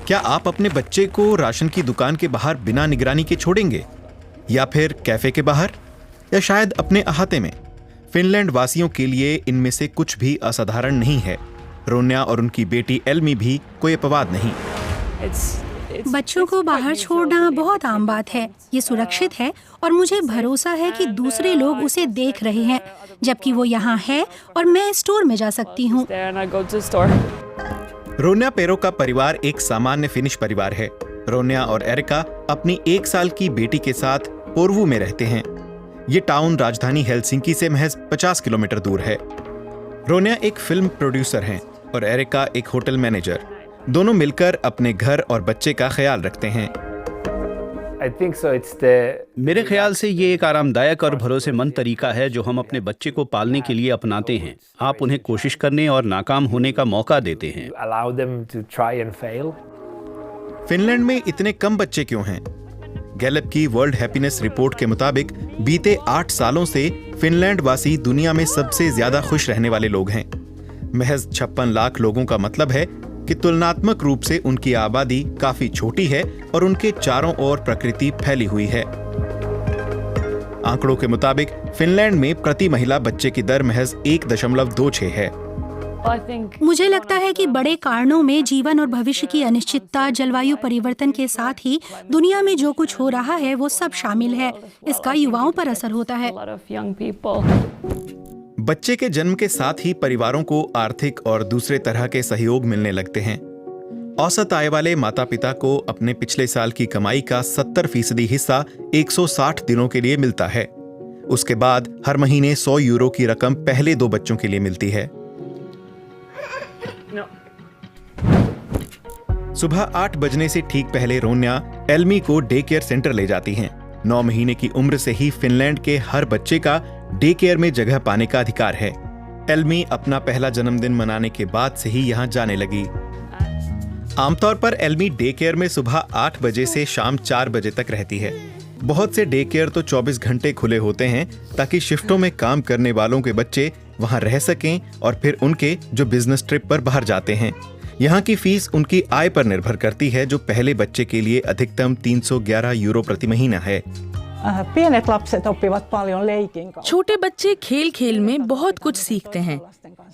क्या आप अपने बच्चे को राशन की दुकान के बाहर बिना निगरानी के छोड़ेंगे, या फिर कैफे के बाहर, या शायद अपने अहाते में? फिनलैंड वासियों के लिए इनमें से कुछ भी असाधारण नहीं है। रोन्या और उनकी बेटी एल्मी भी कोई अपवाद नहीं। बच्चों को बाहर छोड़ना बहुत आम बात है। ये सुरक्षित है और मुझे भरोसा है कि दूसरे लोग उसे देख रहे हैं, जबकि वो यहाँ है और मैं स्टोर में जा सकती हूँ। रोन्या पेरो का परिवार एक सामान्य फिनिश परिवार है। रोन्या और एरिका अपनी 1 साल की बेटी के साथ पोर्वू में रहते हैं। ये टाउन राजधानी हेलसिंकी से महज 50 किलोमीटर दूर है। रोन्या एक फिल्म प्रोड्यूसर हैं और एरिका एक होटल मैनेजर। दोनों मिलकर अपने घर और बच्चे का ख्याल रखते हैं। मेरे ख्याल से ये एक आरामदायक और भरोसेमंद तरीका है जो हम अपने बच्चे को पालने के लिए अपनाते हैं। आप उन्हें कोशिश करने और नाकाम होने का मौका देते हैं। फिनलैंड में इतने कम बच्चे क्यों हैं? गैलप की वर्ल्ड हैप्पीनेस रिपोर्ट के मुताबिक बीते 8 सालों से फिनलैंड वासी दुनिया में सबसे ज्यादा खुश रहने वाले लोग हैं। महज 56 लाख लोगों का मतलब है कि तुलनात्मक रूप से उनकी आबादी काफी छोटी है और उनके चारों ओर प्रकृति फैली हुई है। आंकड़ों के मुताबिक फिनलैंड में प्रति महिला बच्चे की दर महज 1.26 है। मुझे लगता है कि बड़े कारणों में जीवन और भविष्य की अनिश्चितता, जलवायु परिवर्तन के साथ ही दुनिया में जो कुछ हो रहा है वो सब शामिल है। इसका युवाओं पर असर होता है। बच्चे के जन्म के साथ ही परिवारों को आर्थिक और दूसरे तरह के सहयोग मिलने लगते हैं। औसत आय वाले माता पिता को अपने पिछले साल की कमाई का 70% हिस्सा 160 दिनों के लिए मिलता है। उसके बाद हर महीने 100 यूरो की रकम पहले 2 बच्चों के लिए मिलती है। सुबह 8 बजने से ठीक पहले रोन्या एल्मी को डे केयर सेंटर ले जाती हैं। 9 महीने की उम्र से ही फिनलैंड के हर बच्चे का डे केयर में जगह पाने का अधिकार है। एल्मी अपना पहला जन्मदिन मनाने के बाद से ही यहाँ जाने लगी। आमतौर पर एल्मी डे केयर में सुबह 8 बजे से शाम 4 बजे तक रहती है। बहुत से डे केयर तो 24 घंटे खुले होते हैं ताकि शिफ्टों में काम करने वालों के बच्चे वहां रह सकें और फिर उनके जो बिजनेस ट्रिप पर बाहर जाते हैं। यहाँ की फीस उनकी आय पर निर्भर करती है, जो पहले बच्चे के लिए अधिकतम 311 यूरो प्रति महीना है। छोटे बच्चे खेल खेल में बहुत कुछ सीखते हैं,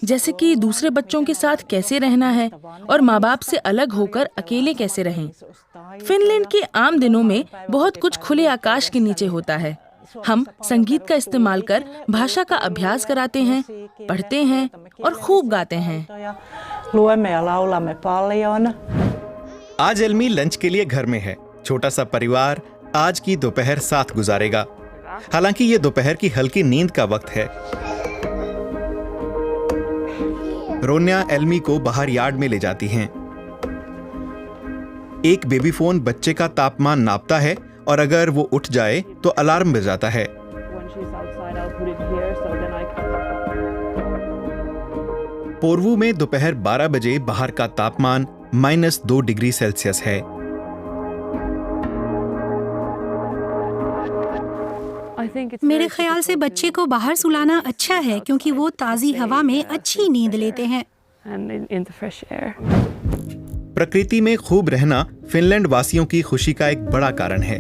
जैसे कि दूसरे बच्चों के साथ कैसे रहना है और माँ बाप से अलग होकर अकेले कैसे रहें। फिनलैंड के आम दिनों में बहुत कुछ खुले आकाश के नीचे होता है। हम संगीत का इस्तेमाल कर भाषा का अभ्यास कराते हैं, पढ़ते हैं और खूब गाते हैं। आज एल्मी लंच के लिए घर में है। छोटा सा परिवार आज की दोपहर साथ गुजारेगा। हालांकि ये दोपहर की हल्की नींद का वक्त है। रोन्या एल्मी को बाहर यार्ड में ले जाती हैं। एक बेबी फोन बच्चे का तापमान नापता है और अगर वो उठ जाए तो अलार्म बजाता है। पोर्वू में दोपहर 12 बजे बाहर का तापमान -2 डिग्री सेल्सियस है। मेरे ख्याल से बच्चे को बाहर सुलाना अच्छा है क्योंकि वो ताज़ी हवा में अच्छी नींद लेते हैं। प्रकृति में खूब रहना फिनलैंड वासियों की खुशी का एक बड़ा कारण है।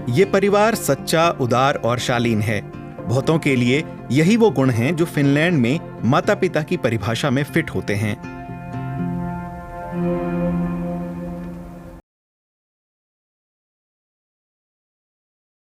ये परिवार सच्चा, उदार और शालीन है। बहुतों के लिए यही वो गुण हैं जो फिनलैंड में माता पिता की परिभाषा में फिट होते हैं।